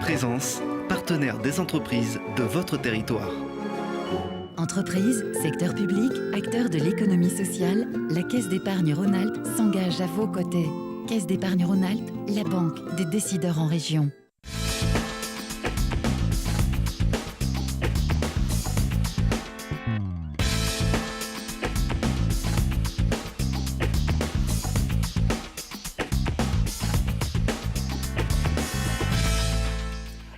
Présence, partenaire des entreprises de votre territoire. Entreprises, secteur public, acteurs de l'économie sociale, la Caisse d'épargne Rhône-Alpes s'engage à vos côtés. Caisse d'épargne Rhône-Alpes, la banque des décideurs en région.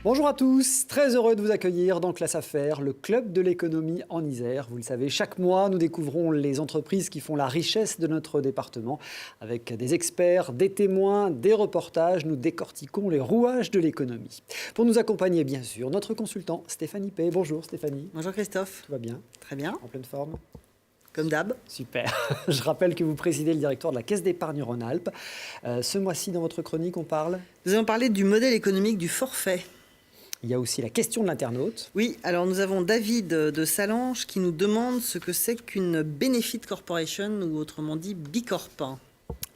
Bonjour à tous, très heureux de vous accueillir dans Classe Affaires, le club de l'économie en Isère. Vous le savez, chaque mois, nous découvrons les entreprises qui font la richesse de notre département. Avec des experts, des témoins, des reportages, nous décortiquons les rouages de l'économie. Pour nous accompagner, bien sûr, notre consultant Stéphanie Pay. Bonjour Stéphanie. Bonjour Christophe. Tout va bien? Très bien. En pleine forme? Comme d'hab. Super. Je rappelle que vous présidez le directoire de la Caisse d'épargne Rhône-Alpes. Ce mois-ci, dans votre chronique, on parle? Nous allons parler du modèle économique du forfait. Il y a aussi la question de l'internaute. Oui, alors nous avons David de Salange qui nous demande ce que c'est qu'une Benefit Corporation ou autrement dit Bicorp.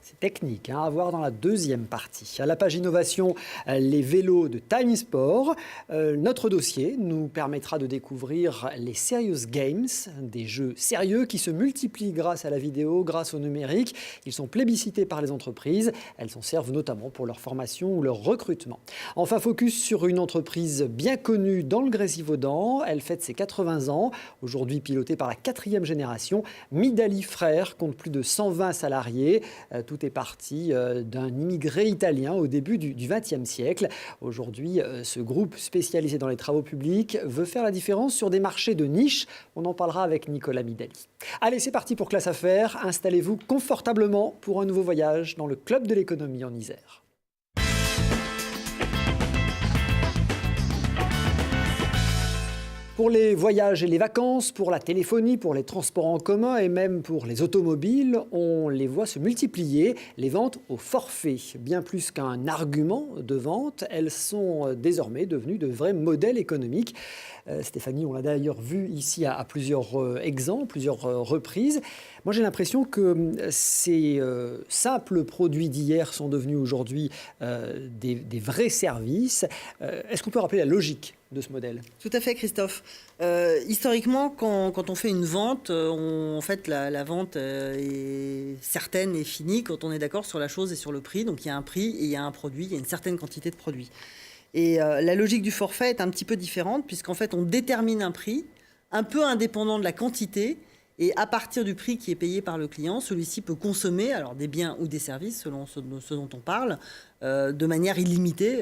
C'est technique, à voir dans la deuxième partie. À la page innovation, les vélos de Time Sport. Notre dossier nous permettra de découvrir les Serious Games, des jeux sérieux qui se multiplient grâce à la vidéo, grâce au numérique. Ils sont plébiscités par les entreprises. Elles s'en servent notamment pour leur formation ou leur recrutement. Enfin, focus sur une entreprise bien connue dans le Grésivaudan. Elle fête ses 80 ans, aujourd'hui pilotée par la 4e génération. Midali Frères compte plus de 120 salariés. Tout est parti d'un immigré italien au début du XXe siècle. Aujourd'hui, ce groupe spécialisé dans les travaux publics veut faire la différence sur des marchés de niche. On en parlera avec Nicolas Midali. Allez, c'est parti pour Classe Affaires. Installez-vous confortablement pour un nouveau voyage dans le club de l'économie en Isère. Pour les voyages et les vacances, pour la téléphonie, pour les transports en commun et même pour les automobiles, on les voit se multiplier, les ventes au forfait. Bien plus qu'un argument de vente, elles sont désormais devenues de vrais modèles économiques. Stéphanie, on l'a d'ailleurs vu ici à plusieurs exemples, plusieurs reprises. Moi, j'ai l'impression que ces simples produits d'hier sont devenus aujourd'hui des vrais services. Est-ce qu'on peut rappeler la logique de ce modèle? Tout à fait, Christophe. Historiquement, quand on fait une vente, en fait, la vente est certaine et finie quand on est d'accord sur la chose et sur le prix. Donc, il y a un prix et il y a un produit, il y a une certaine quantité de produits. Et la logique du forfait est un petit peu différente puisqu'en fait, on détermine un prix un peu indépendant de la quantité. Et à partir du prix qui est payé par le client, celui-ci peut consommer alors des biens ou des services, selon ce dont on parle, de manière illimitée,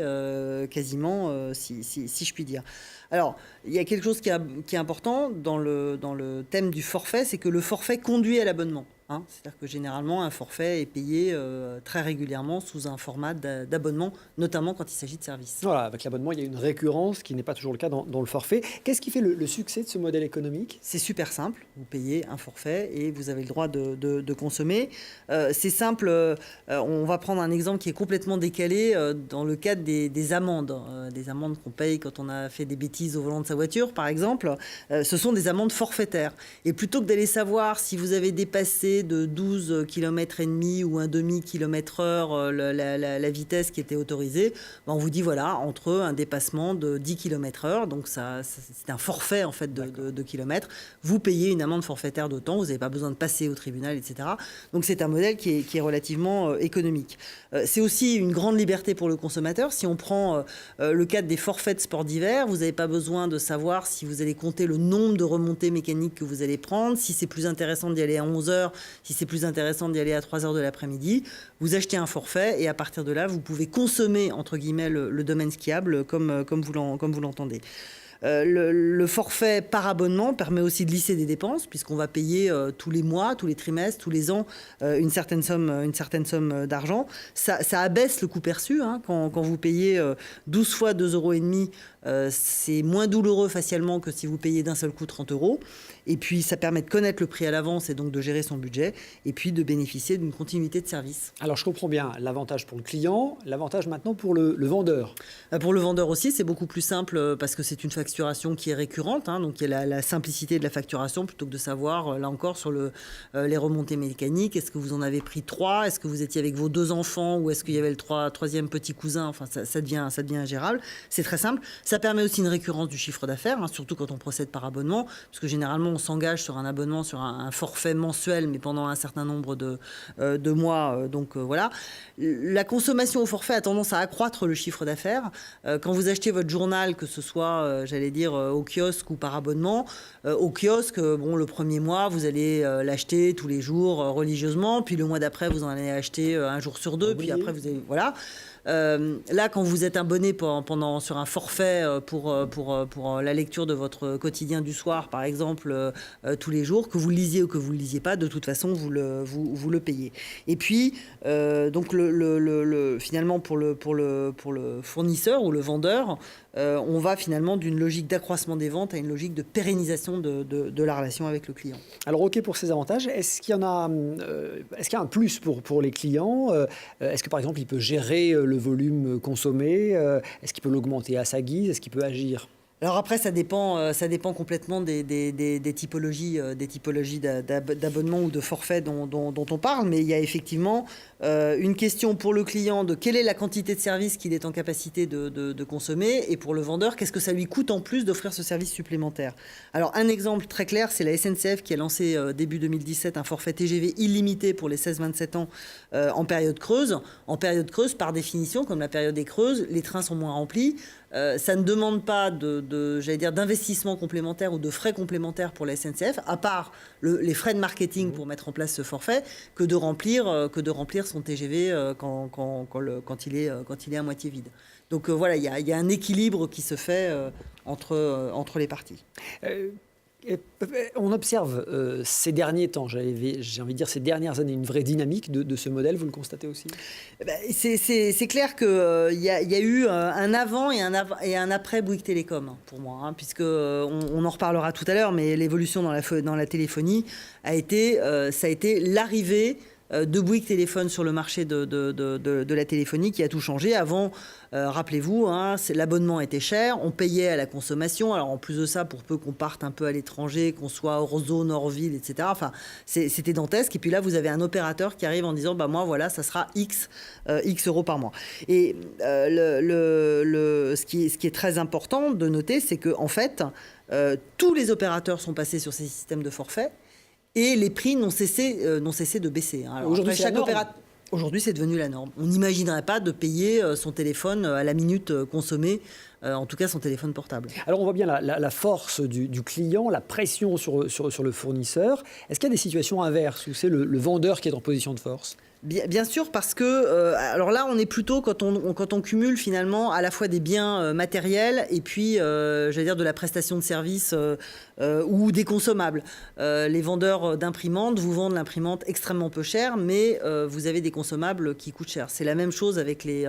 quasiment, si je puis dire. Alors, il y a quelque chose qui est important dans le thème du forfait, c'est que le forfait conduit à l'abonnement. C'est-à-dire que généralement, un forfait est payé très régulièrement sous un format d'abonnement, notamment quand il s'agit de services. Voilà, avec l'abonnement, il y a une récurrence qui n'est pas toujours le cas dans le forfait. Qu'est-ce qui fait le succès de ce modèle économique? C'est super simple. Vous payez un forfait et vous avez le droit de consommer. C'est simple. On va prendre un exemple qui est complètement décalé dans le cadre des amendes. Des amendes qu'on paye quand on a fait des bêtises au volant de sa voiture, par exemple. Ce sont des amendes forfaitaires. Et plutôt que d'aller savoir si vous avez dépassé de 12 km et demi ou un demi-kilomètre-heure la vitesse qui était autorisée, on vous dit voilà, entre un dépassement de 10 km/h, donc ça c'est un forfait en fait de kilomètres, vous payez une amende forfaitaire d'autant, vous n'avez pas besoin de passer au tribunal, etc. Donc c'est un modèle qui est relativement économique. C'est aussi une grande liberté pour le consommateur. Si on prend le cadre des forfaits de sport d'hiver, vous n'avez pas besoin de savoir si vous allez compter le nombre de remontées mécaniques que vous allez prendre, si c'est plus intéressant d'y aller à 11h, si c'est plus intéressant d'y aller à 3h de l'après-midi. Vous achetez un forfait et à partir de là, vous pouvez consommer, entre guillemets, le domaine skiable comme vous l'entendez. Le forfait par abonnement permet aussi de lisser des dépenses puisqu'on va payer tous les mois, tous les trimestres, tous les ans une certaine somme d'argent. Ça abaisse le coût perçu. Quand vous payez 12 fois 2,5 €, c'est moins douloureux facialement que si vous payez d'un seul coup 30 €. Et puis, ça permet de connaître le prix à l'avance et donc de gérer son budget et puis de bénéficier d'une continuité de service. Alors, je comprends bien l'avantage pour le client, l'avantage maintenant pour le vendeur. Pour le vendeur aussi, c'est beaucoup plus simple parce que c'est une facture facturation qui est récurrente, hein, donc il y a la simplicité de la facturation plutôt que de savoir, là encore, sur les remontées mécaniques, est-ce que vous en avez pris 3, est-ce que vous étiez avec vos 2 enfants ou est-ce qu'il y avait le troisième petit cousin, enfin ça devient ingérable. C'est très simple. Ça permet aussi une récurrence du chiffre d'affaires, hein, surtout quand on procède par abonnement, parce que généralement on s'engage sur un abonnement, sur un forfait mensuel, mais pendant un certain nombre de mois. Donc voilà. La consommation au forfait a tendance à accroître le chiffre d'affaires. Quand vous achetez votre journal, que ce soit, au kiosque ou par abonnement, au kiosque, le premier mois, vous allez l'acheter tous les jours religieusement, puis le mois d'après, vous en allez acheter un jour sur 2, puis après, vous allez... Voilà. Là, quand vous êtes abonné sur un forfait pour la lecture de votre quotidien du soir, par exemple, tous les jours, que vous le lisiez ou que vous le lisiez pas, de toute façon, vous le payez. Et puis, donc finalement, pour le fournisseur ou le vendeur, on va finalement d'une logique d'accroissement des ventes à une logique de pérennisation de la relation avec le client. Alors, OK pour ces avantages. Est-ce qu'il y a un plus pour les clients? Est-ce que, par exemple, il peut gérer le volume consommé? Est-ce qu'il peut l'augmenter à sa guise? Est-ce qu'il peut agir? Alors après, ça dépend complètement des typologies d'abonnements ou de forfaits dont on parle, mais il y a effectivement une question pour le client de quelle est la quantité de services qu'il est en capacité de consommer, et pour le vendeur, qu'est-ce que ça lui coûte en plus d'offrir ce service supplémentaire. Alors un exemple très clair, c'est la SNCF qui a lancé début 2017 un forfait TGV illimité pour les 16-27 ans en période creuse. En période creuse, par définition, comme la période est creuse, les trains sont moins remplis. Ça ne demande pas d'investissement complémentaire ou de frais complémentaires pour la SNCF, à part les frais de marketing pour mettre en place ce forfait, que de remplir son TGV quand il est à moitié vide. Donc voilà, il y a un équilibre qui se fait entre les parties. On observe ces derniers temps, j'ai envie de dire ces dernières années, une vraie dynamique de ce modèle, vous le constatez aussi? C'est clair qu'il y a eu un avant et un après Bouygues Télécom, pour moi, hein, puisque on en reparlera tout à l'heure, mais l'évolution dans la téléphonie ça a été l'arrivée de Bouygues Téléphone sur le marché de la téléphonie qui a tout changé. Avant, rappelez-vous, hein, l'abonnement était cher, on payait à la consommation. Alors en plus de ça, pour peu qu'on parte un peu à l'étranger, qu'on soit hors zone, hors ville, etc. Enfin, c'était dantesque. Et puis là, vous avez un opérateur qui arrive en disant, moi voilà, ça sera X euros par mois. Et ce qui est très important de noter, c'est que en fait, tous les opérateurs sont passés sur ces systèmes de forfait. Et les prix n'ont cessé de baisser. Alors, aujourd'hui, c'est devenu la norme. On n'imaginerait pas de payer son téléphone à la minute consommée, en tout cas son téléphone portable. Alors on voit bien la force du client, la pression sur le fournisseur. Est-ce qu'il y a des situations inverses où c'est le vendeur qui est en position de force? Bien sûr, parce que alors là, on est plutôt quand on cumule finalement à la fois des biens matériels et puis, de la prestation de service ou des consommables. Les vendeurs d'imprimantes vous vendent l'imprimante extrêmement peu cher, mais vous avez des consommables qui coûtent cher. C'est la même chose avec les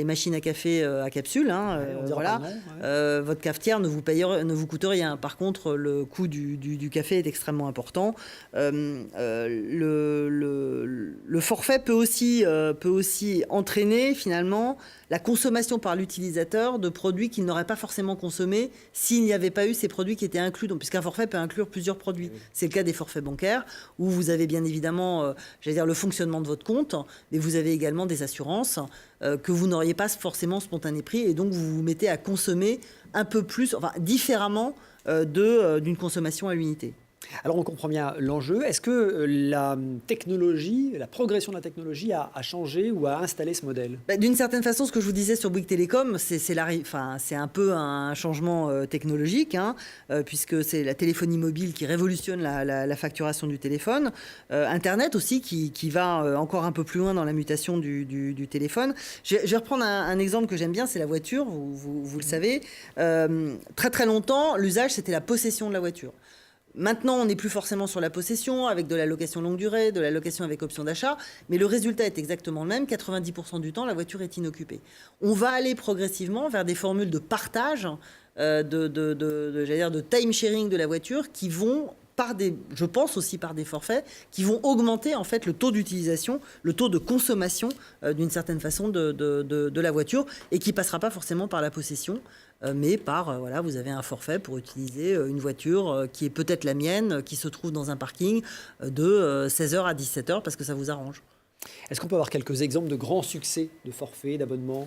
machines à café à capsule, hein, voilà. Votre cafetière ne vous coûte rien. Par contre, le coût du café est extrêmement important. Le forfait peut aussi entraîner finalement la consommation par l'utilisateur de produits qu'il n'aurait pas forcément consommés s'il n'y avait pas eu ces produits qui étaient inclus. Donc, puisqu'un forfait peut inclure plusieurs produits. C'est le cas des forfaits bancaires où vous avez bien évidemment, le fonctionnement de votre compte, mais vous avez également des assurances que vous n'auriez pas forcément spontané prix, et donc vous vous mettez à consommer un peu plus, enfin différemment d'une consommation à l'unité. Alors on comprend bien l'enjeu. Est-ce que la progression de la technologie a changé ou a installé ce modèle? D'une certaine façon, ce que je vous disais sur Bouygues Télécom, c'est un peu un changement technologique, hein, puisque c'est la téléphonie mobile qui révolutionne la facturation du téléphone. Internet aussi qui va encore un peu plus loin dans la mutation du téléphone. Je vais reprendre un exemple que j'aime bien, c'est la voiture, vous le savez. Très très longtemps, l'usage c'était la possession de la voiture. Maintenant, on n'est plus forcément sur la possession, avec de la location longue durée, de la location avec option d'achat, mais le résultat est exactement le même. 90% du temps, la voiture est inoccupée. On va aller progressivement vers des formules de partage, de time sharing de la voiture qui vont je pense aussi par des forfaits qui vont augmenter en fait le taux d'utilisation, le taux de consommation d'une certaine façon de la voiture et qui passera pas forcément par la possession, mais par voilà, vous avez un forfait pour utiliser une voiture qui est peut-être la mienne, qui se trouve dans un parking de 16h à 17h parce que ça vous arrange. Est-ce qu'on peut avoir quelques exemples de grands succès de forfaits, d'abonnements ?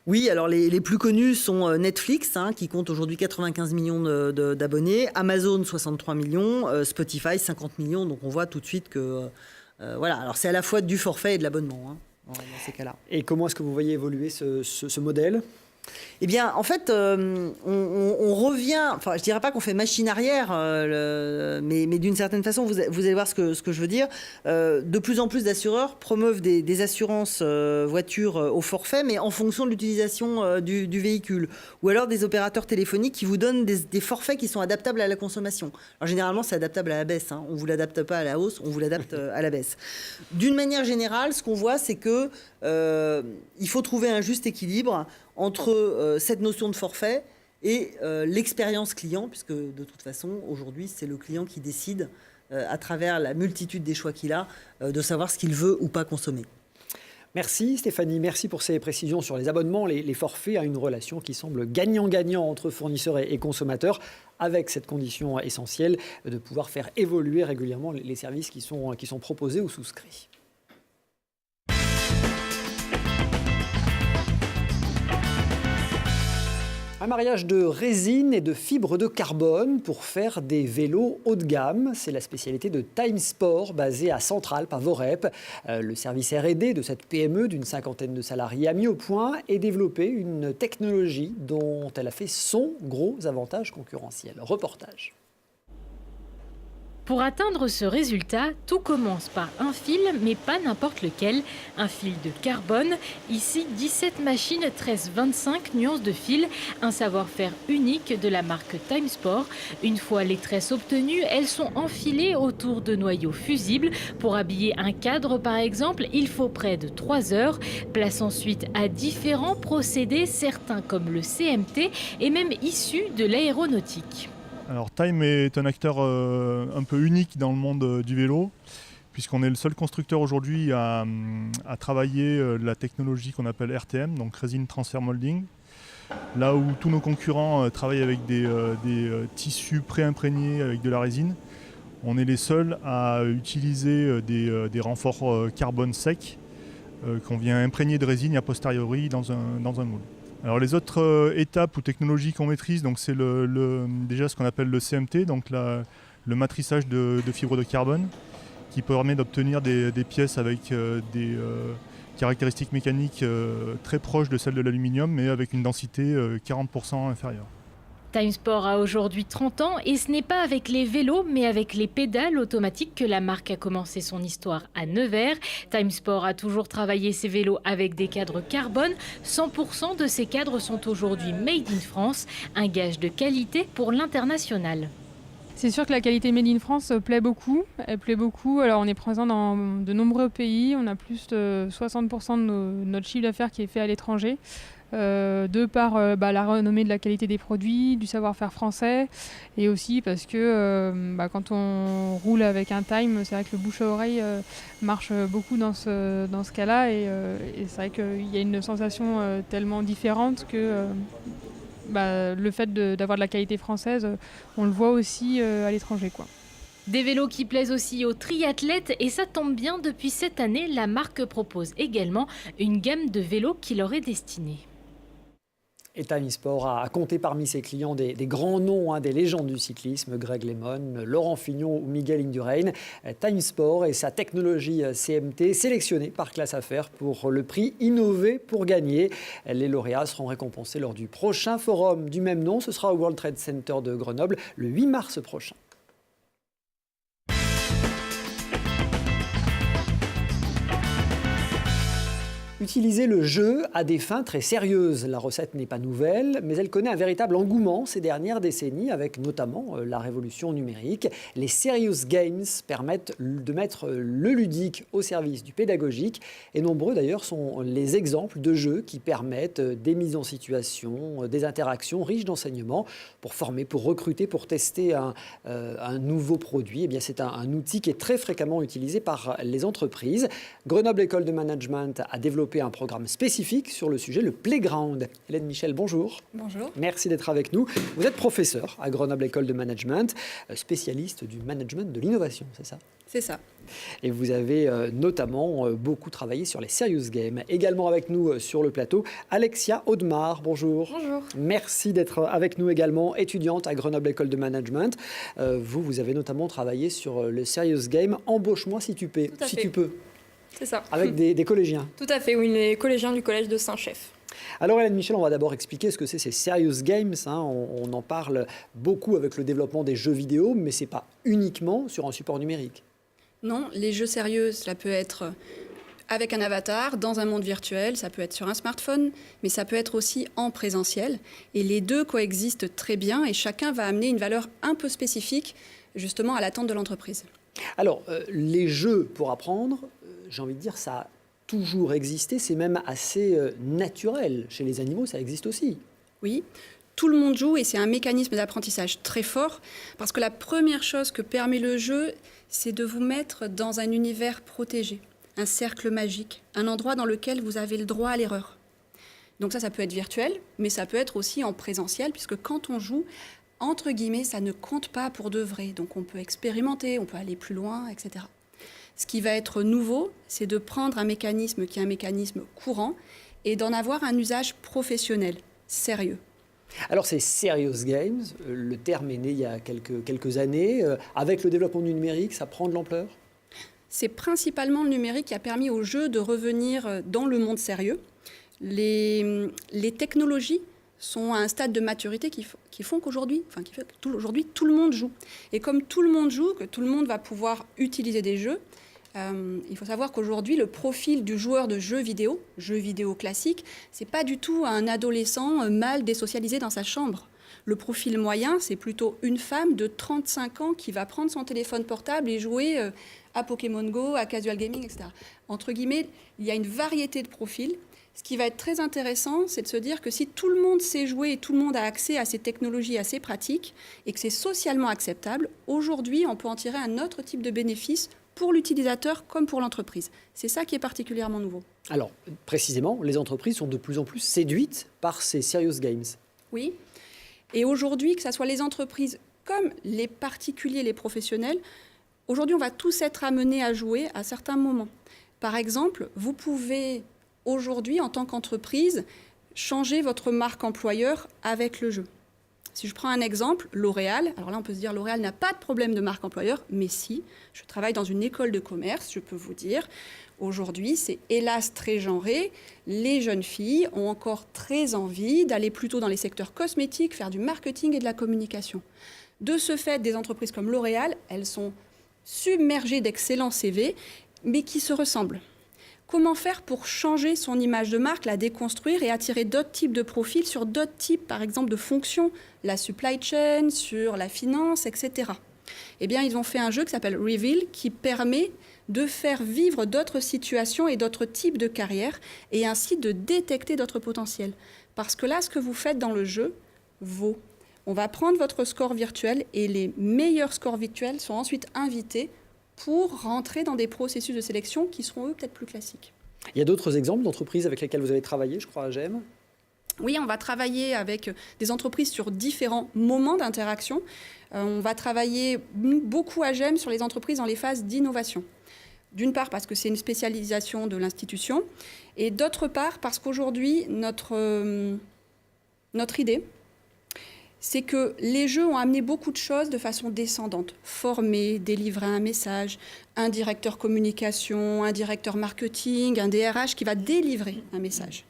Oui, alors les plus connus sont Netflix, qui compte aujourd'hui 95 millions d'abonnés, Amazon 63 millions, Spotify 50 millions. Donc on voit tout de suite que voilà. Alors c'est à la fois du forfait et de l'abonnement dans ces cas-là. Et comment est-ce que vous voyez évoluer ce modèle ? Eh bien, en fait, on revient. Enfin, je dirais pas qu'on fait machine arrière, mais d'une certaine façon, vous allez voir ce que je veux dire. De plus en plus d'assureurs promeuvent des assurances voitures au forfait, mais en fonction de l'utilisation du véhicule. Ou alors des opérateurs téléphoniques qui vous donnent des forfaits qui sont adaptables à la consommation. Alors généralement, c'est adaptable à la baisse. On vous l'adapte pas à la hausse, on vous l'adapte à la baisse. D'une manière générale, ce qu'on voit, c'est que il faut trouver un juste équilibre entre cette notion de forfait et l'expérience client, puisque de toute façon, aujourd'hui, c'est le client qui décide, à travers la multitude des choix qu'il a, de savoir ce qu'il veut ou pas consommer. Merci Stéphanie, merci pour ces précisions sur les abonnements, les forfaits, à une relation qui semble gagnant-gagnant entre fournisseurs et consommateurs, avec cette condition essentielle de pouvoir faire évoluer régulièrement les services qui sont proposés ou souscrits. Un mariage de résine et de fibres de carbone pour faire des vélos haut de gamme. C'est la spécialité de Time Sport, basée à Centralpes, à Vorep. Le service R&D de cette PME d'une 50aine de salariés a mis au point et développé une technologie dont elle a fait son gros avantage concurrentiel. Reportage. Pour atteindre ce résultat, tout commence par un fil, mais pas n'importe lequel. Un fil de carbone. Ici, 17 machines tressent 25 nuances de fil. Un savoir-faire unique de la marque Time Sport. Une fois les tresses obtenues, elles sont enfilées autour de noyaux fusibles. Pour habiller un cadre, par exemple, il faut près de 3 heures. Place ensuite à différents procédés, certains comme le CMT et même issus de l'aéronautique. Alors Time est un acteur un peu unique dans le monde du vélo, puisqu'on est le seul constructeur aujourd'hui à travailler la technologie qu'on appelle RTM, donc Resin Transfer Molding. Là où tous nos concurrents travaillent avec des tissus pré-imprégnés avec de la résine, on est les seuls à utiliser des renforts carbone secs qu'on vient imprégner de résine a posteriori dans un moule. Alors les autres étapes ou technologies qu'on maîtrise, donc c'est déjà ce qu'on appelle le CMT, donc le matrissage de fibres de carbone, qui permet d'obtenir des pièces avec des caractéristiques mécaniques très proches de celles de l'aluminium, mais avec une densité 40% inférieure. Time Sport a aujourd'hui 30 ans et ce n'est pas avec les vélos mais avec les pédales automatiques que la marque a commencé son histoire à Nevers. Time Sport a toujours travaillé ses vélos avec des cadres carbone. 100% de ces cadres sont aujourd'hui made in France, un gage de qualité pour l'international. C'est sûr que la qualité Made in France plaît beaucoup. Elle plaît beaucoup. Alors on est présent dans de nombreux pays. On a plus de 60% de notre chiffre d'affaires qui est fait à l'étranger. De par la renommée de la qualité des produits, du savoir-faire français, et aussi parce que quand on roule avec un Time, c'est vrai que le bouche à oreille marche beaucoup dans ce cas-là, et c'est vrai qu'il y a une sensation tellement différente que le fait d'avoir de la qualité française, on le voit aussi à l'étranger, quoi. Des vélos qui plaisent aussi aux triathlètes et ça tombe bien, depuis cette année, la marque propose également une gamme de vélos qui leur est destinée. Et Time Sport a compté parmi ses clients des grands noms, des légendes du cyclisme, Greg LeMond, Laurent Fignon ou Miguel Indurain. Time Sport et sa technologie CMT sélectionnée par Classe Affaires pour le prix Innover pour gagner. Les lauréats seront récompensés lors du prochain forum du même nom. Ce sera au World Trade Center de Grenoble le 8 mars prochain. Utiliser le jeu à des fins très sérieuses. La recette n'est pas nouvelle, mais elle connaît un véritable engouement ces dernières décennies, avec notamment la révolution numérique. Les serious games permettent de mettre le ludique au service du pédagogique, et nombreux d'ailleurs sont les exemples de jeux qui permettent des mises en situation, des interactions riches d'enseignements pour former, pour recruter, pour tester un nouveau produit. Eh bien, c'est un outil qui est très fréquemment utilisé par les entreprises. Grenoble École de Management a développé un programme spécifique sur le sujet, le Playground. Hélène Michel, bonjour. Bonjour. Merci d'être avec nous. Vous êtes professeur à Grenoble École de Management, spécialiste du management de l'innovation, c'est ça ? C'est ça. Et vous avez notamment beaucoup travaillé sur les serious games. Également avec nous sur le plateau, Alexia Audemars, bonjour. Bonjour. Merci d'être avec nous également, étudiante à Grenoble École de Management. Vous avez notamment travaillé sur le serious game. Embauche-moi si tu peux. Tout à Si fait. tu peux. C'est ça. Avec des collégiens. Tout à fait, oui, les collégiens du collège de Saint-Chef. Alors Hélène Michel, on va d'abord expliquer ce que c'est ces serious games. On en parle beaucoup avec le développement des jeux vidéo, mais ce n'est pas uniquement sur un support numérique. Non, les jeux sérieux, cela peut être avec un avatar, dans un monde virtuel, ça peut être sur un smartphone, mais ça peut être aussi en présentiel. Et les deux coexistent très bien et chacun va amener une valeur un peu spécifique justement à l'attente de l'entreprise. Alors, les jeux pour apprendre, j'ai envie de dire, ça a toujours existé, c'est même assez naturel. Chez les animaux, ça existe aussi. Oui, tout le monde joue et c'est un mécanisme d'apprentissage très fort parce que la première chose que permet le jeu, c'est de vous mettre dans un univers protégé, un cercle magique, un endroit dans lequel vous avez le droit à l'erreur. Donc ça peut être virtuel, mais ça peut être aussi en présentiel, puisque quand on joue, entre guillemets, ça ne compte pas pour de vrai. Donc on peut expérimenter, on peut aller plus loin, etc. Ce qui va être nouveau, c'est de prendre un mécanisme qui est un mécanisme courant et d'en avoir un usage professionnel, sérieux. Alors ces serious games, le terme est né il y a quelques années. Avec le développement du numérique, ça prend de l'ampleur ? C'est principalement le numérique qui a permis aux jeux de revenir dans le monde sérieux. Les technologies sont à un stade de maturité qui font qu'aujourd'hui, aujourd'hui, tout le monde joue. Et comme tout le monde joue, que tout le monde va pouvoir utiliser des jeux, il faut savoir qu'aujourd'hui, le profil du joueur de jeux vidéo classique, c'est pas du tout un adolescent mal désocialisé dans sa chambre. Le profil moyen, c'est plutôt une femme de 35 ans qui va prendre son téléphone portable et jouer à Pokémon Go, à Casual Gaming, etc. Entre guillemets, il y a une variété de profils. Ce qui va être très intéressant, c'est de se dire que si tout le monde sait jouer et tout le monde a accès à ces technologies assez pratiques et que c'est socialement acceptable, aujourd'hui, on peut en tirer un autre type de bénéfice pour l'utilisateur comme pour l'entreprise. C'est ça qui est particulièrement nouveau. Alors, précisément, les entreprises sont de plus en plus séduites par ces serious games. Oui. Et aujourd'hui, que ce soit les entreprises comme les particuliers, les professionnels, aujourd'hui, on va tous être amenés à jouer à certains moments. Par exemple, vous pouvez aujourd'hui, en tant qu'entreprise, changer votre marque employeur avec le jeu. Si je prends un exemple, L'Oréal, alors là on peut se dire L'Oréal n'a pas de problème de marque employeur, mais si, je travaille dans une école de commerce, je peux vous dire, aujourd'hui c'est hélas très genré, les jeunes filles ont encore très envie d'aller plutôt dans les secteurs cosmétiques, faire du marketing et de la communication. De ce fait, des entreprises comme L'Oréal, elles sont submergées d'excellents CV, mais qui se ressemblent. Comment faire pour changer son image de marque, la déconstruire et attirer d'autres types de profils sur d'autres types, par exemple, de fonctions, la supply chain, sur la finance, etc. Eh bien, ils ont fait un jeu qui s'appelle Reveal, qui permet de faire vivre d'autres situations et d'autres types de carrières, et ainsi de détecter d'autres potentiels. Parce que là, ce que vous faites dans le jeu vaut. On va prendre votre score virtuel, et les meilleurs scores virtuels sont ensuite invités pour rentrer dans des processus de sélection qui seront, eux, peut-être plus classiques. Il y a d'autres exemples d'entreprises avec lesquelles vous avez travaillé, je crois, à GM ? Oui, on va travailler avec des entreprises sur différents moments d'interaction. On va travailler beaucoup à GM sur les entreprises dans les phases d'innovation. D'une part parce que c'est une spécialisation de l'institution, et d'autre part parce qu'aujourd'hui, notre idée, c'est que les jeux ont amené beaucoup de choses de façon descendante. Former, délivrer un message, un directeur communication, un directeur marketing, un DRH qui va délivrer un message.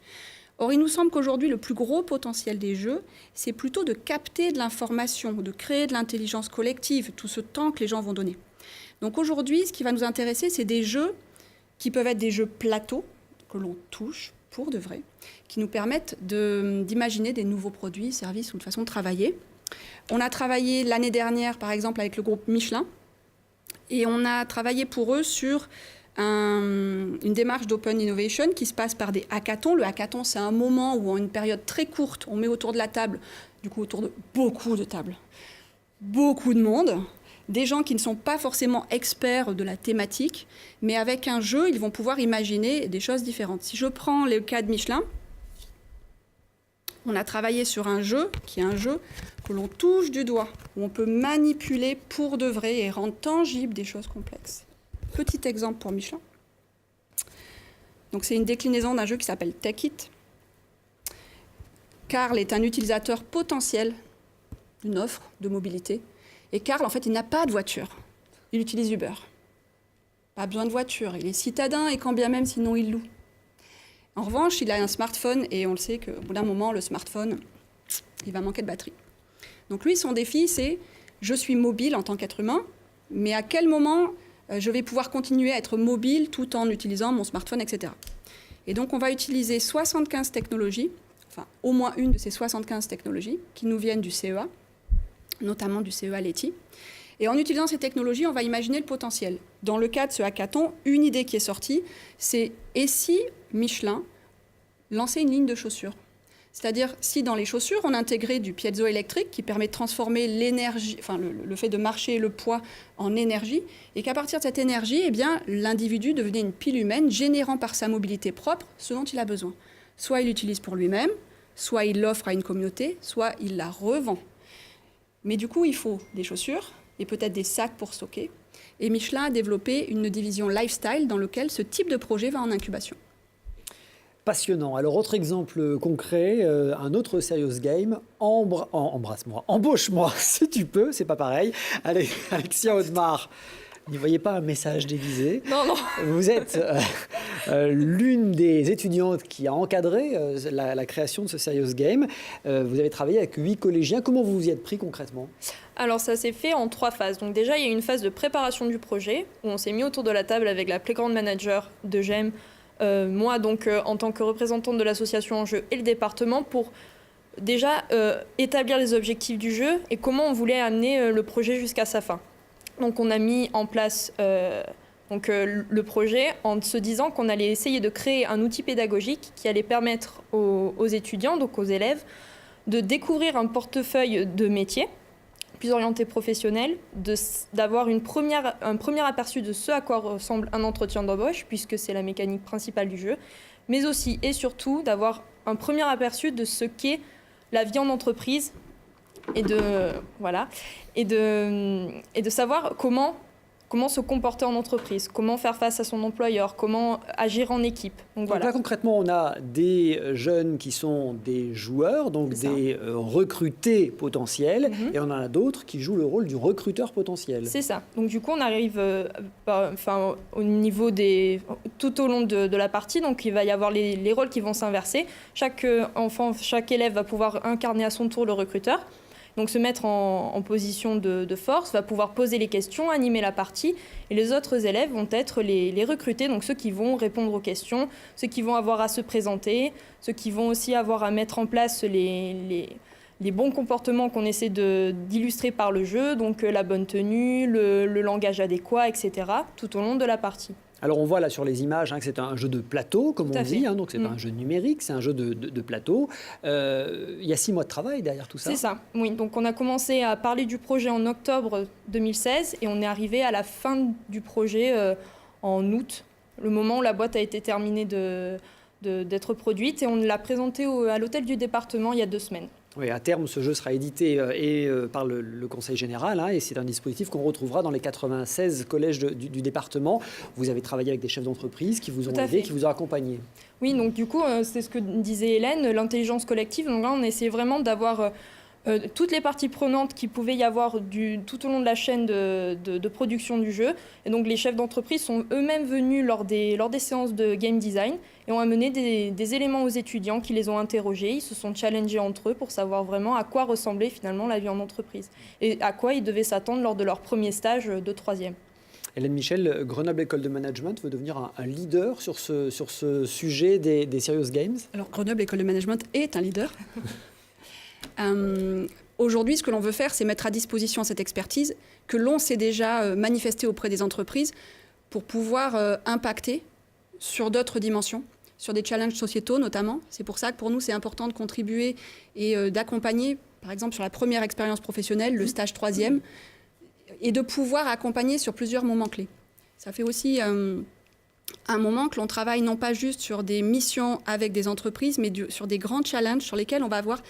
Or, il nous semble qu'aujourd'hui, le plus gros potentiel des jeux, c'est plutôt de capter de l'information, de créer de l'intelligence collective, tout ce temps que les gens vont donner. Donc aujourd'hui, ce qui va nous intéresser, c'est des jeux qui peuvent être des jeux plateaux, que l'on touche pour de vrai, qui nous permettent d'imaginer des nouveaux produits, services ou de façon de travailler. On a travaillé l'année dernière, par exemple, avec le groupe Michelin, et on a travaillé pour eux sur une démarche d'open innovation qui se passe par des hackathons. Le hackathon, c'est un moment où, en une période très courte, on met autour de la table, du coup autour de beaucoup de tables, beaucoup de monde, des gens qui ne sont pas forcément experts de la thématique, mais avec un jeu, ils vont pouvoir imaginer des choses différentes. Si je prends le cas de Michelin, on a travaillé sur un jeu qui est un jeu que l'on touche du doigt, où on peut manipuler pour de vrai et rendre tangibles des choses complexes. Petit exemple pour Michelin. Donc c'est une déclinaison d'un jeu qui s'appelle Take It. Karl est un utilisateur potentiel d'une offre de mobilité. Et Karl, en fait, il n'a pas de voiture. Il utilise Uber. Pas besoin de voiture. Il est citadin et quand bien même, sinon il loue. En revanche, il a un smartphone et on le sait qu'au bout d'un moment, le smartphone, il va manquer de batterie. Donc lui, son défi, c'est je suis mobile en tant qu'être humain, mais à quel moment je vais pouvoir continuer à être mobile tout en utilisant mon smartphone, etc. Et donc, on va utiliser 75 technologies, enfin au moins une de ces 75 technologies qui nous viennent du CEA, notamment du CEA Leti. Et en utilisant ces technologies, on va imaginer le potentiel. Dans le cas de ce hackathon, une idée qui est sortie, c'est et si Michelin lançait une ligne de chaussures ? C'est-à-dire si dans les chaussures, on intégrait du piezoélectrique qui permet de transformer l'énergie, enfin le fait de marcher, le poids en énergie, et qu'à partir de cette énergie, eh bien, l'individu devenait une pile humaine générant par sa mobilité propre ce dont il a besoin. Soit il l'utilise pour lui-même, soit il l'offre à une communauté, soit il la revend. Mais du coup, il faut des chaussures et peut-être des sacs pour stocker. Et Michelin a développé une division lifestyle dans laquelle ce type de projet va en incubation. Passionnant. Alors, autre exemple concret, un autre serious game, embrasse-moi, embauche-moi si tu peux, c'est pas pareil. Allez, Alexia Audemars, n'y voyez pas un message déguisé. Non, non. Vous êtes l'une des étudiantes qui a encadré la création de ce serious game. Vous avez travaillé avec 8 collégiens. Comment vous vous y êtes pris concrètement ? Alors ça s'est fait en 3 phases. Donc déjà, il y a une phase de préparation du projet où on s'est mis autour de la table avec la playground manager de GEM, moi donc en tant que représentante de l'association en jeu et le département pour déjà établir les objectifs du jeu et comment on voulait amener le projet jusqu'à sa fin. Donc on a mis en place le projet en se disant qu'on allait essayer de créer un outil pédagogique qui allait permettre aux étudiants, donc aux élèves, de découvrir un portefeuille de métiers plus orienté professionnel, d'avoir un premier aperçu de ce à quoi ressemble un entretien d'embauche, puisque c'est la mécanique principale du jeu, mais aussi et surtout d'avoir un premier aperçu de ce qu'est la vie en entreprise et de savoir comment se comporter en entreprise, comment faire face à son employeur, comment agir en équipe. Donc voilà. Là, concrètement, on a des jeunes qui sont des joueurs, donc des recrutés potentiels, et on en a d'autres qui jouent le rôle du recruteur potentiel. C'est ça. Donc du coup, on arrive au niveau tout au long de la partie, donc il va y avoir les rôles qui vont s'inverser. Chaque élève va pouvoir incarner à son tour le recruteur. Donc se mettre en position de force, va pouvoir poser les questions, animer la partie. Et les autres élèves vont être les recrutés, donc ceux qui vont répondre aux questions, ceux qui vont avoir à se présenter, ceux qui vont aussi avoir à mettre en place les bons comportements qu'on essaie d'illustrer par le jeu, donc la bonne tenue, le langage adéquat, etc., tout au long de la partie. Alors on voit là sur les images que c'est un jeu de plateau, comme on dit, donc c'est pas un jeu numérique, c'est un jeu de plateau. Il y a 6 mois de travail derrière tout ça. C'est ça, oui. Donc on a commencé à parler du projet en octobre 2016 et on est arrivé à la fin du projet en août, le moment où la boîte a été terminée d'être produite et on l'a présentée à l'hôtel du département il y a 2 semaines. Oui, à terme, ce jeu sera édité par le Conseil général et c'est un dispositif qu'on retrouvera dans les 96 collèges du département. Vous avez travaillé avec des chefs d'entreprise qui vous ont aidé, qui vous ont accompagné. Oui, donc du coup, c'est ce que disait Hélène, l'intelligence collective. Donc là, on essaie vraiment d'avoir toutes les parties prenantes qu'il pouvait y avoir tout au long de la chaîne de production du jeu. Et donc les chefs d'entreprise sont eux-mêmes venus lors des séances de game design et ont amené des éléments aux étudiants qui les ont interrogés. Ils se sont challengés entre eux pour savoir vraiment à quoi ressemblait finalement la vie en entreprise et à quoi ils devaient s'attendre lors de leur premier stage de 3e. Hélène Michel, Grenoble École de Management veut devenir un leader sur ce sujet des Serious Games. Alors Grenoble École de Management est un leader. Aujourd'hui, ce que l'on veut faire, c'est mettre à disposition cette expertise que l'on s'est déjà manifestée auprès des entreprises pour pouvoir impacter sur d'autres dimensions, sur des challenges sociétaux notamment. C'est pour ça que pour nous, c'est important de contribuer et d'accompagner, par exemple, sur la première expérience professionnelle, le stage 3e, et de pouvoir accompagner sur plusieurs moments clés. Ça fait aussi un moment que l'on travaille non pas juste sur des missions avec des entreprises, mais sur des grands challenges sur lesquels on va avoir...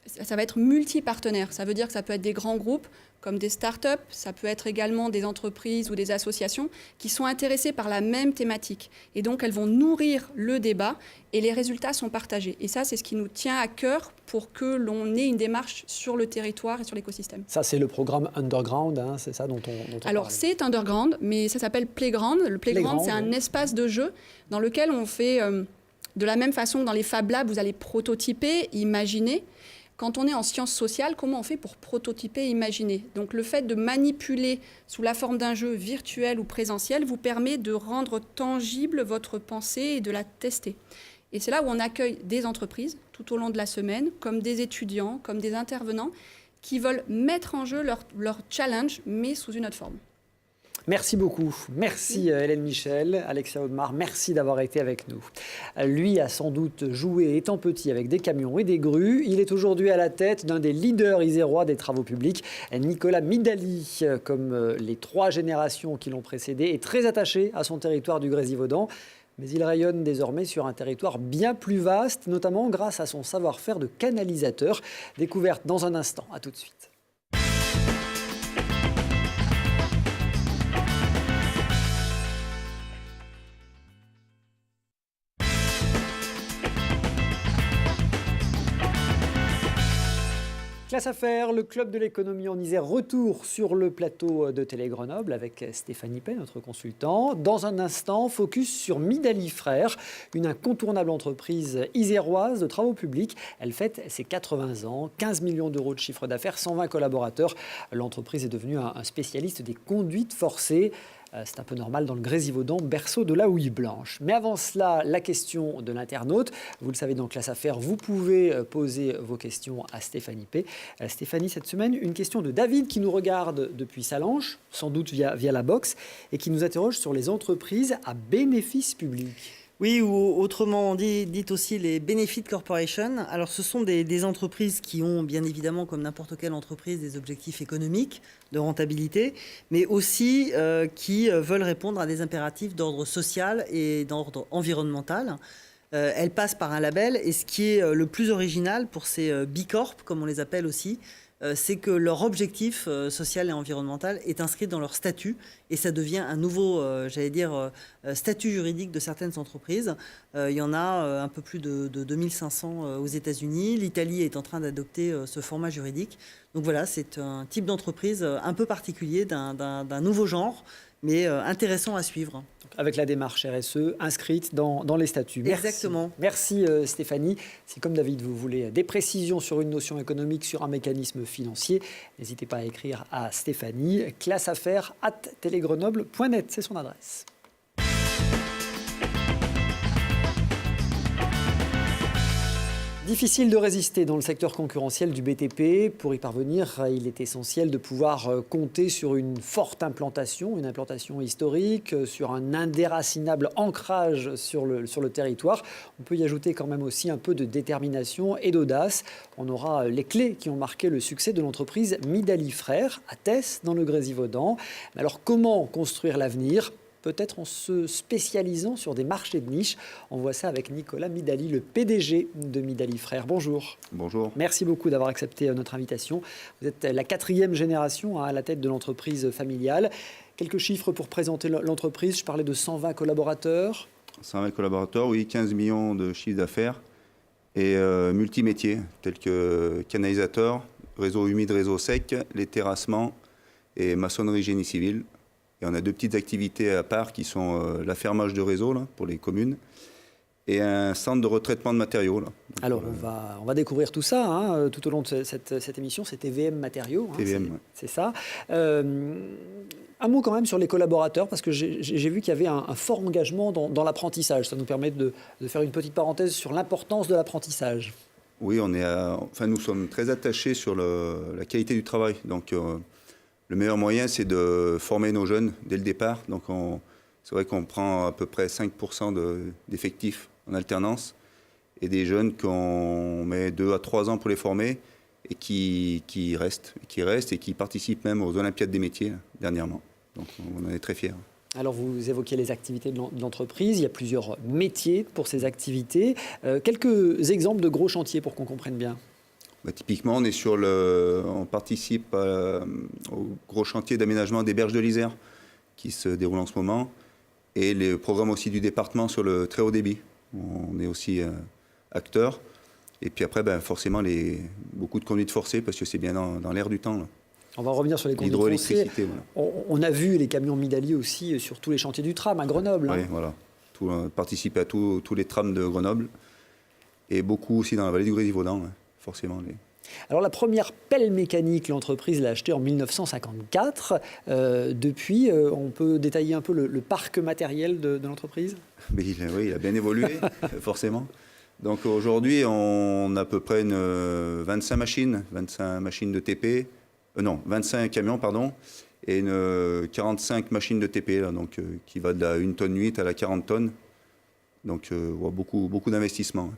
Ça va être multi-partenaires. Ça veut dire que ça peut être des grands groupes comme des startups, ça peut être également des entreprises ou des associations qui sont intéressées par la même thématique. Et donc, elles vont nourrir le débat et les résultats sont partagés. Et ça, c'est ce qui nous tient à cœur pour que l'on ait une démarche sur le territoire et sur l'écosystème. Ça, c'est le programme Underground, hein, c'est ça dont on Alors, parle. c'est Underground, mais ça s'appelle Playground. Le Playground, c'est un espace de jeu dans lequel on fait, de la même façon que dans les Fab Labs, vous allez prototyper, imaginer. Quand on est en sciences sociales, comment on fait pour prototyper et imaginer? Donc le fait de manipuler sous la forme d'un jeu virtuel ou présentiel vous permet de rendre tangible votre pensée et de la tester. Et c'est là où on accueille des entreprises tout au long de la semaine, comme des étudiants, comme des intervenants, qui veulent mettre en jeu leur challenge, mais sous une autre forme. Merci beaucoup. Merci Hélène Michel, Alexia Audemars, merci d'avoir été avec nous. Lui a sans doute joué étant petit avec des camions et des grues. Il est aujourd'hui à la tête d'un des leaders isérois des travaux publics, Nicolas Midali. Comme les 3 générations qui l'ont précédé, est très attaché à son territoire du Grésivaudan. Mais il rayonne désormais sur un territoire bien plus vaste, notamment grâce à son savoir-faire de canalisateur. Découverte dans un instant. À tout de suite. Classe Affaires, le club de l'économie en Isère, retour sur le plateau de Télé Grenoble avec Stéphanie Pay, notre consultant. Dans un instant, focus sur Midali Frères, une incontournable entreprise iséroise de travaux publics. Elle fête ses 80 ans, 15 millions d'euros de chiffre d'affaires, 120 collaborateurs. L'entreprise est devenue un spécialiste des conduites forcées. C'est un peu normal dans le Grésivaudan, berceau de la houille blanche. Mais avant cela, la question de l'internaute. Vous le savez, dans Classe Affaires, vous pouvez poser vos questions à Stéphanie Pay. Stéphanie, cette semaine, une question de David qui nous regarde depuis Salanches, sans doute via la box, et qui nous interroge sur les entreprises à bénéfice public. Oui, ou autrement dit aussi les Benefit Corporation. Alors, ce sont des entreprises qui ont, bien évidemment, comme n'importe quelle entreprise, des objectifs économiques, de rentabilité, mais aussi qui veulent répondre à des impératifs d'ordre social et d'ordre environnemental. Elles passent par un label, et ce qui est le plus original pour ces B Corp, comme on les appelle aussi, c'est que leur objectif social et environnemental est inscrit dans leur statut, et ça devient un nouveau, statut juridique de certaines entreprises. Il y en a un peu plus de 2500 aux États-Unis. L'Italie est en train d'adopter ce format juridique. Donc voilà, c'est un type d'entreprise un peu particulier, d'un nouveau genre, mais intéressant à suivre. Avec la démarche RSE inscrite dans les statuts. Merci. Exactement. Merci Stéphanie. Si comme David, vous voulez des précisions sur une notion économique, sur un mécanisme financier, n'hésitez pas à écrire à Stéphanie. classeaffaires@telegrenoble.net, c'est son adresse. Difficile de résister dans le secteur concurrentiel du BTP. Pour y parvenir, il est essentiel de pouvoir compter sur une forte implantation, une implantation historique, sur un indéracinable ancrage sur le territoire. On peut y ajouter quand même aussi un peu de détermination et d'audace. On aura les clés qui ont marqué le succès de l'entreprise Midali Frères à Tess, dans le Grésivaudan. Alors comment construire l'avenir ? Peut-être en se spécialisant sur des marchés de niche. On voit ça avec Nicolas Midali, le PDG de Midali Frères. Bonjour. Bonjour. Merci beaucoup d'avoir accepté notre invitation. Vous êtes la 4e génération à la tête de l'entreprise familiale. Quelques chiffres pour présenter l'entreprise. Je parlais de 120 collaborateurs. 120 collaborateurs, oui, 15 millions de chiffre d'affaires et multimétiers tels que canalisateur, réseau humide, réseau sec, les terrassements et maçonnerie génie civil. Et on a 2 petites activités à part qui sont l'affermage de réseau là, pour les communes et un centre de retraitement de matériaux. Là. Donc, alors, on va découvrir tout ça tout au long de cette émission. C'est TVM Matériaux. TVM, c'est ça. Un mot quand même sur les collaborateurs, parce que j'ai vu qu'il y avait un fort engagement dans l'apprentissage. Ça nous permet de faire une petite parenthèse sur l'importance de l'apprentissage. Oui, nous sommes très attachés sur la qualité du travail. Donc, le meilleur moyen, c'est de former nos jeunes dès le départ. Donc, c'est vrai qu'on prend à peu près 5% d'effectifs en alternance et des jeunes qu'on met 2 à 3 ans pour les former et qui restent et qui participent même aux Olympiades des métiers dernièrement. Donc, on en est très fiers. Alors, vous évoquiez les activités de l'entreprise. Il y a plusieurs métiers pour ces activités. Quelques exemples de gros chantiers pour qu'on comprenne bien. Typiquement, on participe au gros chantier d'aménagement des berges de l'Isère qui se déroule en ce moment et les programmes aussi du département sur le très haut débit. On est aussi acteur. Et puis après, forcément, beaucoup de conduites forcées parce que c'est bien dans l'air du temps. Là. On va revenir sur les conduites forcées. Voilà. On a vu les camions Midali aussi sur tous les chantiers du tram à Grenoble. Oui, voilà. Participer à tous les trams de Grenoble et beaucoup aussi dans la vallée du Grésivaudan, forcément. Alors la première pelle mécanique, l'entreprise l'a achetée en 1954. Depuis, on peut détailler un peu le parc matériel de l'entreprise ? Oui, il a bien évolué, forcément. Donc aujourd'hui, on a à peu près 25 machines de TP, 25 camions, pardon, et 45 machines de TP, là, donc, qui va de la 1,8 tonne à la 40 tonnes. Donc beaucoup d'investissements.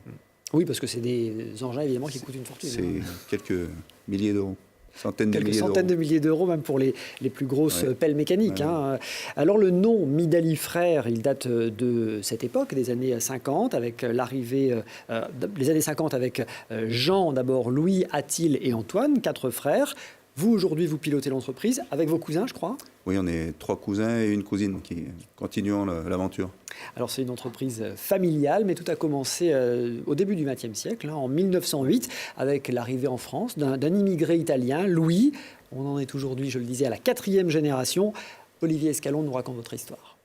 Oui, parce que c'est des engins évidemment qui coûtent une fortune. C'est quelques milliers d'euros. Quelques centaines de milliers d'euros, même pour les plus grosses pelles mécaniques. Ouais. Alors le nom Midali Frères, il date de cette époque, des années 50, avec l'arrivée, les années 50 avec Jean d'abord, Louis, Attille et Antoine, 4 frères. Vous, aujourd'hui, vous pilotez l'entreprise avec vos cousins, je crois ? Oui, on est 3 cousins et une cousine qui continuons l'aventure. Alors, c'est une entreprise familiale, mais tout a commencé au début du XXe siècle, en 1908, avec l'arrivée en France d'un immigré italien, Louis. On en est aujourd'hui, je le disais, à la 4e génération. Olivier Escalon nous raconte votre histoire.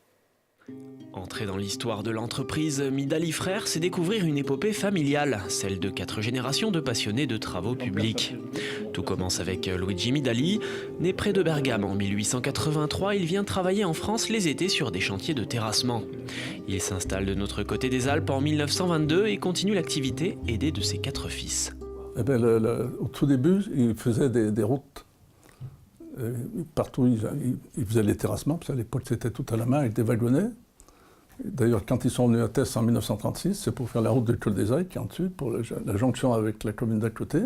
Entrer dans l'histoire de l'entreprise Midali Frères, c'est découvrir une épopée familiale, celle de 4 générations de passionnés de travaux publics. Tout commence avec Luigi Midali. Né près de Bergame en 1883, il vient travailler en France les étés sur des chantiers de terrassement. Il s'installe de notre côté des Alpes en 1922 et continue l'activité aidé de ses 4 fils. Au tout début, il faisait des routes. Partout, il faisait les terrassements, parce qu'à l'époque, c'était tout à la main, il déwagonnait. D'ailleurs, quand ils sont venus à Tess en 1936, c'est pour faire la route de Col des Ailles, qui est en dessus, pour la jonction avec la commune d'à côté.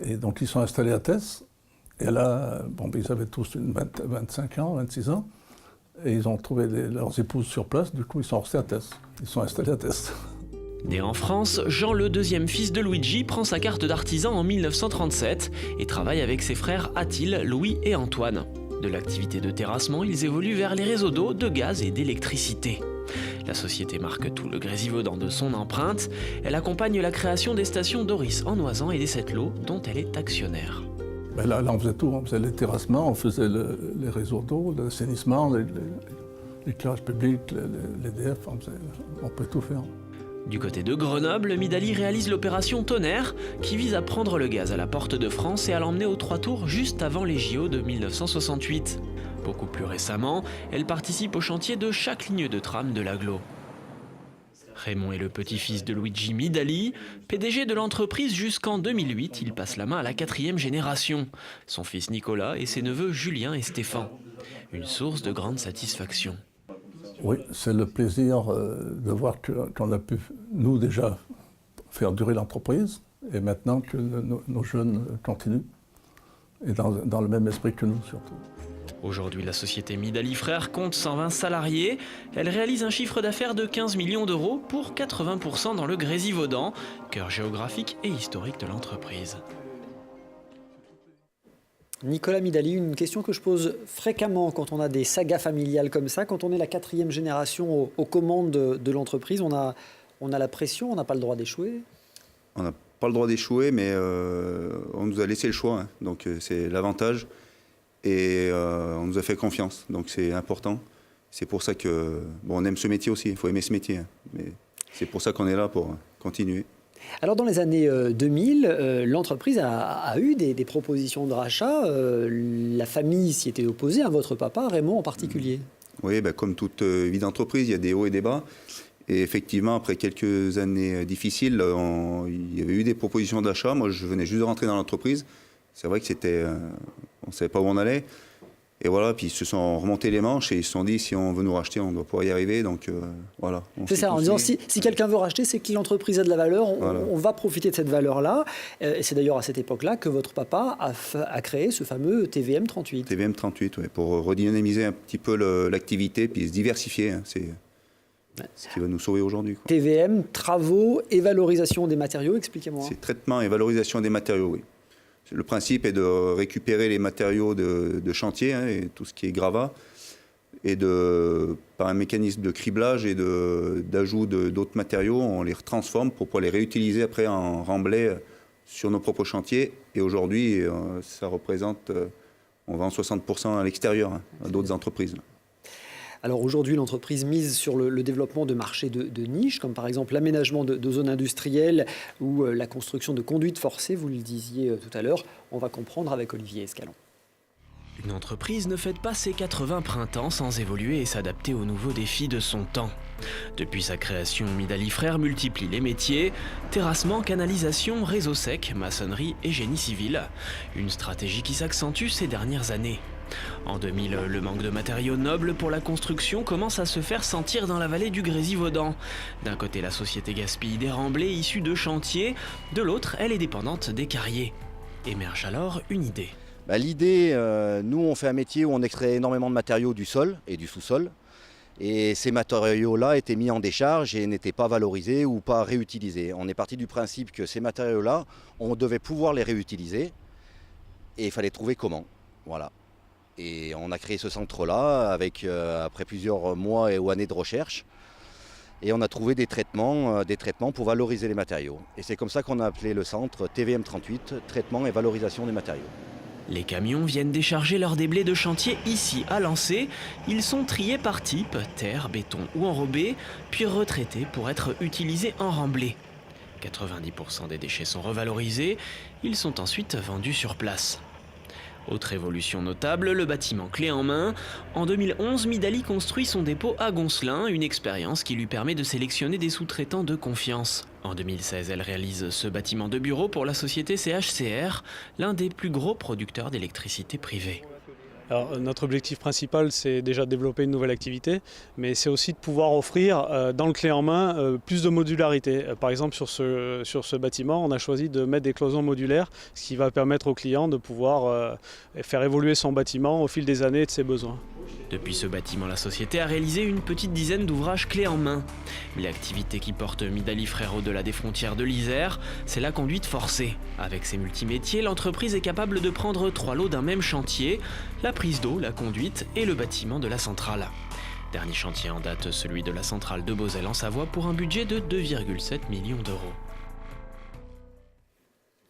Et donc, ils sont installés à Tess. Et là, ils avaient tous 25 ans, 26 ans. Et ils ont trouvé leurs épouses sur place. Du coup, ils sont restés à Tess. Ils sont installés à Tess. Né en France, Jean, le deuxième fils de Luigi, prend sa carte d'artisan en 1937 et travaille avec ses frères Attille, Louis et Antoine. De l'activité de terrassement, ils évoluent vers les réseaux d'eau, de gaz et d'électricité. La société marque tout le Grésivaudan de son empreinte. Elle accompagne la création des stations Doris en Noisan et des Sept-Lots, dont elle est actionnaire. Là, on faisait tout. On faisait les terrassements, on faisait les réseaux d'eau, l'assainissement, l'éclairage public, l'EDF, on peut tout faire. Du côté de Grenoble, Midali réalise l'opération Tonnerre, qui vise à prendre le gaz à la porte de France et à l'emmener aux 3 tours juste avant les JO de 1968. Beaucoup plus récemment, elle participe au chantier de chaque ligne de tram de l'agglo. Raymond est le petit-fils de Luigi Midali. PDG de l'entreprise jusqu'en 2008, il passe la main à la 4e génération. Son fils Nicolas et ses neveux Julien et Stéphane. Une source de grande satisfaction. Oui, c'est le plaisir de voir qu'on a pu, nous déjà, faire durer l'entreprise et maintenant que nos jeunes continuent et dans le même esprit que nous surtout. Aujourd'hui, la société Midali Frères compte 120 salariés. Elle réalise un chiffre d'affaires de 15 millions d'euros pour 80% dans le Grésivaudan, cœur géographique et historique de l'entreprise. Nicolas Midali, une question que je pose fréquemment quand on a des sagas familiales comme ça, quand on est la 4e génération aux commandes de l'entreprise, on a la pression, on n'a pas le droit d'échouer. On n'a pas le droit d'échouer, mais on nous a laissé le choix, donc c'est l'avantage. Et on nous a fait confiance, donc c'est important. C'est pour ça que on aime ce métier aussi, il faut aimer ce métier. Mais c'est pour ça qu'on est là, pour continuer. Alors dans les années 2000, l'entreprise a eu des propositions de rachat. La famille s'y était opposée, à votre papa, Raymond en particulier. Oui, comme toute vie d'entreprise, il y a des hauts et des bas. Et effectivement, après quelques années difficiles, il y avait eu des propositions d'achat. Moi, je venais juste de rentrer dans l'entreprise. C'est vrai que on ne savait pas où on allait. Et voilà, puis ils se sont remontés les manches et ils se sont dit, si on veut nous racheter, on doit pouvoir y arriver. Donc voilà. C'est ça, en disant, si quelqu'un veut racheter, c'est que l'entreprise a de la valeur, on va profiter de cette valeur-là. Et c'est d'ailleurs à cette époque-là que votre papa a créé ce fameux TVM 38. TVM 38, oui, pour redynamiser un petit peu l'activité, puis se diversifier. Hein, c'est ce qui va nous sauver aujourd'hui. TVM, travaux et valorisation des matériaux, expliquez-moi. C'est traitement et valorisation des matériaux, oui. Le principe est de récupérer les matériaux de chantier, hein, et tout ce qui est gravat, et par un mécanisme de criblage et d'ajout d'autres matériaux, on les transforme pour pouvoir les réutiliser après en remblai sur nos propres chantiers. Et aujourd'hui, ça représente, on vend 60% à l'extérieur, hein, à d'autres entreprises. Alors aujourd'hui, l'entreprise mise sur le développement de marchés de niche, comme par exemple l'aménagement de zones industrielles ou la construction de conduites forcées, vous le disiez tout à l'heure. On va comprendre avec Olivier Escalon. Une entreprise ne fête pas ses 80 printemps sans évoluer et s'adapter aux nouveaux défis de son temps. Depuis sa création, Midali Frères multiplie les métiers, terrassement, canalisation, réseau sec, maçonnerie et génie civil. Une stratégie qui s'accentue ces dernières années. En 2000, le manque de matériaux nobles pour la construction commence à se faire sentir dans la vallée du Grésivaudan. D'un côté, la société gaspille des remblais issus de chantiers, de l'autre, elle est dépendante des carriers. Émerge alors une idée. L'idée, nous on fait un métier où on extrait énormément de matériaux du sol et du sous-sol. Et ces matériaux-là étaient mis en décharge et n'étaient pas valorisés ou pas réutilisés. On est parti du principe que ces matériaux-là, on devait pouvoir les réutiliser et il fallait trouver comment. Voilà. Et on a créé ce centre-là après plusieurs mois ou années de recherche. Et on a trouvé des traitements pour valoriser les matériaux. Et c'est comme ça qu'on a appelé le centre TVM 38, traitement et valorisation des matériaux. Les camions viennent décharger leurs déblais de chantier ici à Lancé. Ils sont triés par type, terre, béton ou enrobés, puis retraités pour être utilisés en remblai. 90% des déchets sont revalorisés, ils sont ensuite vendus sur place. Autre évolution notable, le bâtiment clé en main. En 2011, Midali construit son dépôt à Goncelin, une expérience qui lui permet de sélectionner des sous-traitants de confiance. En 2016, elle réalise ce bâtiment de bureau pour la société CHCR, l'un des plus gros producteurs d'électricité privée. Alors, notre objectif principal, c'est déjà de développer une nouvelle activité, mais c'est aussi de pouvoir offrir dans le clé en main plus de modularité. Par exemple, sur ce bâtiment, on a choisi de mettre des cloisons modulaires, ce qui va permettre au client de pouvoir faire évoluer son bâtiment au fil des années et de ses besoins. Depuis ce bâtiment, la société a réalisé une petite dizaine d'ouvrages clés en main. L'activité qui porte Midali Frères au-delà des frontières de l'Isère, c'est la conduite forcée. Avec ses multimétiers, l'entreprise est capable de prendre 3 lots d'un même chantier, la prise d'eau, la conduite et le bâtiment de la centrale. Dernier chantier en date, celui de la centrale de Beauzelle en Savoie pour un budget de 2,7 millions d'euros.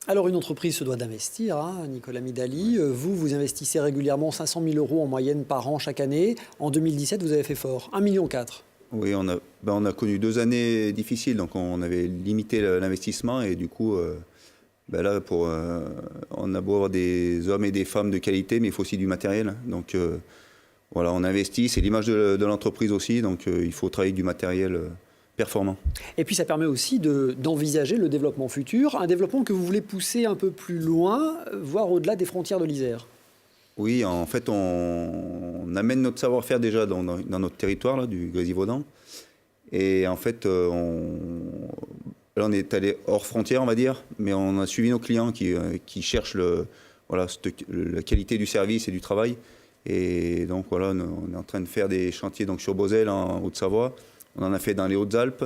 Alors une entreprise se doit d'investir, Nicolas Midali. Vous investissez régulièrement 500 000 euros en moyenne par an chaque année. En 2017, vous avez fait fort, 1,4 million. Oui, on a connu 2 années difficiles, donc on avait limité l'investissement et du coup, là, on a beau avoir des hommes et des femmes de qualité, mais il faut aussi du matériel. Donc voilà, on investit, c'est l'image de l'entreprise aussi, donc il faut travailler du matériel performant. Et puis ça permet aussi d'envisager le développement futur, un développement que vous voulez pousser un peu plus loin, voire au-delà des frontières de l'Isère. Oui, en fait, on amène notre savoir-faire déjà dans notre territoire là, du Grésivaudan. Et en fait, là, on est allé hors frontières, on va dire, mais on a suivi nos clients qui cherchent la qualité du service et du travail. Et donc, voilà, on est en train de faire des chantiers donc, sur Beauzelle, en Haute-Savoie. On en a fait dans les Hautes-Alpes,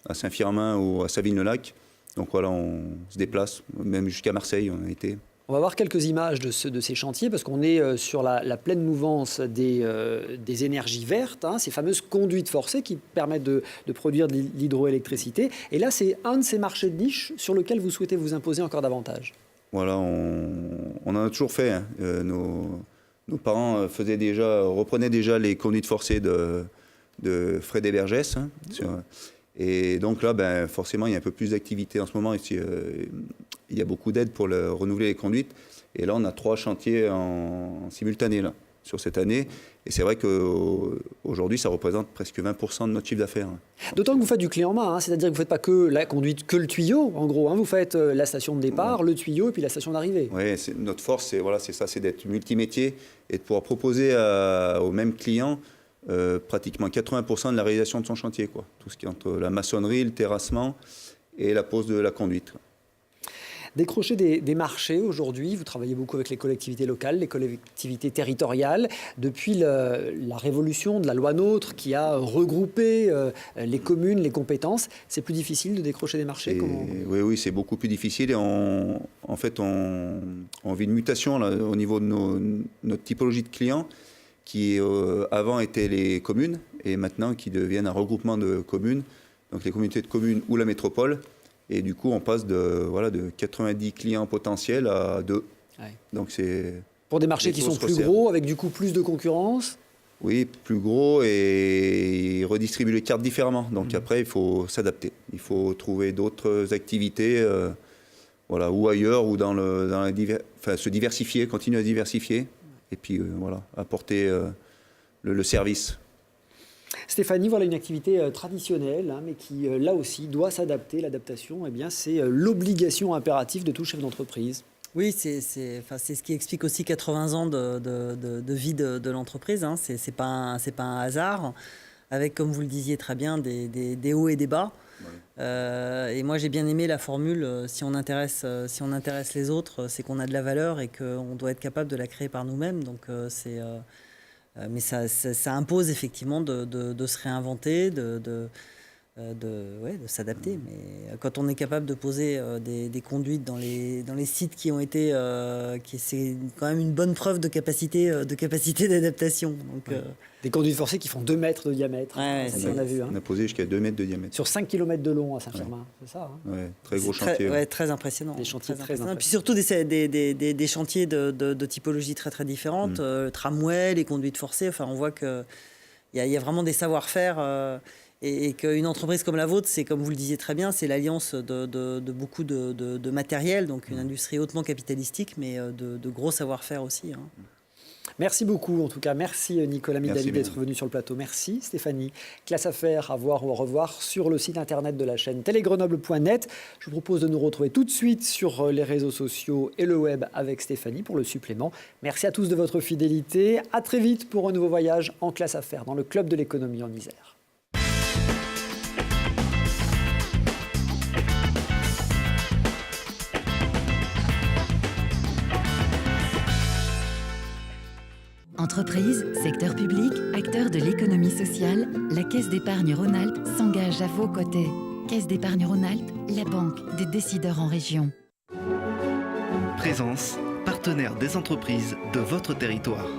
à Saint-Firmin ou à Savines-le-Lac. Donc voilà, on se déplace, même jusqu'à Marseille, on a été. On va voir quelques images de ces chantiers, parce qu'on est sur la pleine mouvance des énergies vertes, ces fameuses conduites forcées qui permettent de produire de l'hydroélectricité. Et là, c'est un de ces marchés de niche sur lequel vous souhaitez vous imposer encore davantage. Voilà, on en a toujours fait. Nos parents reprenaient déjà les conduites forcées de Fred et Vergès. Et donc là, forcément, il y a un peu plus d'activité en ce moment. Il y a beaucoup d'aides pour renouveler les conduites. Et là, on a 3 chantiers en simultané là, sur cette année. Et c'est vrai qu'aujourd'hui, ça représente presque 20% de notre chiffre d'affaires. D'autant que vous faites du clé en main, c'est-à-dire que vous ne faites pas que la conduite, que le tuyau, en gros. Vous faites la station de départ, le tuyau et puis la station d'arrivée. Oui, notre force, c'est ça, c'est d'être multimétier et de pouvoir proposer aux mêmes clients pratiquement 80% de la réalisation de son chantier, quoi. Tout ce qui est entre la maçonnerie, le terrassement et la pose de la conduite. Décrocher des marchés aujourd'hui, vous travaillez beaucoup avec les collectivités locales, les collectivités territoriales. Depuis la révolution de la loi NOTRe qui a regroupé les communes, les compétences, c'est plus difficile de décrocher des marchés? Oui, c'est beaucoup plus difficile. Et en fait, on vit une mutation là, au niveau de notre typologie de clients qui avant étaient les communes et maintenant qui deviennent un regroupement de communes, donc les communautés de communes ou la métropole. Et du coup, on passe de 90 clients potentiels à 2. Ouais. Donc c'est pour des marchés qui sont plus gros, avec du coup plus de concurrence. Oui, plus gros et ils redistribuent les cartes différemment. Donc après, il faut s'adapter. Il faut trouver d'autres activités, ou ailleurs, ou se diversifier, continuer à diversifier. Et puis apporter le service. Stéphanie, voilà une activité traditionnelle, mais qui, là aussi, doit s'adapter. L'adaptation, c'est l'obligation impérative de tout chef d'entreprise. Oui, c'est ce qui explique aussi 80 ans de vie de l'entreprise. C'est pas un hasard, avec, comme vous le disiez très bien, des hauts et des bas. Ouais. Et moi, j'ai bien aimé la formule, si on intéresse les autres, c'est qu'on a de la valeur et qu'on doit être capable de la créer par nous-mêmes. Donc, mais ça impose effectivement de se réinventer, de s'adapter. Mais quand on est capable de poser des conduites dans les sites qui ont été, c'est quand même une bonne preuve de capacité d'adaptation. Donc, des conduites forcées qui font 2 mètres de diamètre. On a vu. On a posé jusqu'à 2 mètres de diamètre. Sur 5 km de long à Saint-Firmin, c'est ça? Ouais, très gros chantier. Très impressionnant. Des chantiers très impressionnants. Puis surtout des chantiers de typologie très très différentes. Tramway, les conduites forcées. Enfin, on voit qu'il y a vraiment des savoir-faire. Et qu'une entreprise comme la vôtre, c'est, comme vous le disiez très bien, c'est l'alliance de beaucoup de matériel, donc une industrie hautement capitalistique, mais de gros savoir-faire aussi. Merci beaucoup, en tout cas. Merci Nicolas Midali d'être venu sur le plateau. Merci Stéphanie. Classe Affaires à voir ou à revoir sur le site internet de la chaîne télégrenoble.net. Je vous propose de nous retrouver tout de suite sur les réseaux sociaux et le web avec Stéphanie pour le supplément. Merci à tous de votre fidélité. À très vite pour un nouveau voyage en Classe Affaires dans le Club de l'économie en Isère. Entreprises, secteur public, acteurs de l'économie sociale, la Caisse d'épargne Rhône-Alpes s'engage à vos côtés. Caisse d'épargne Rhône-Alpes, la banque des décideurs en région. Présence, partenaire des entreprises de votre territoire.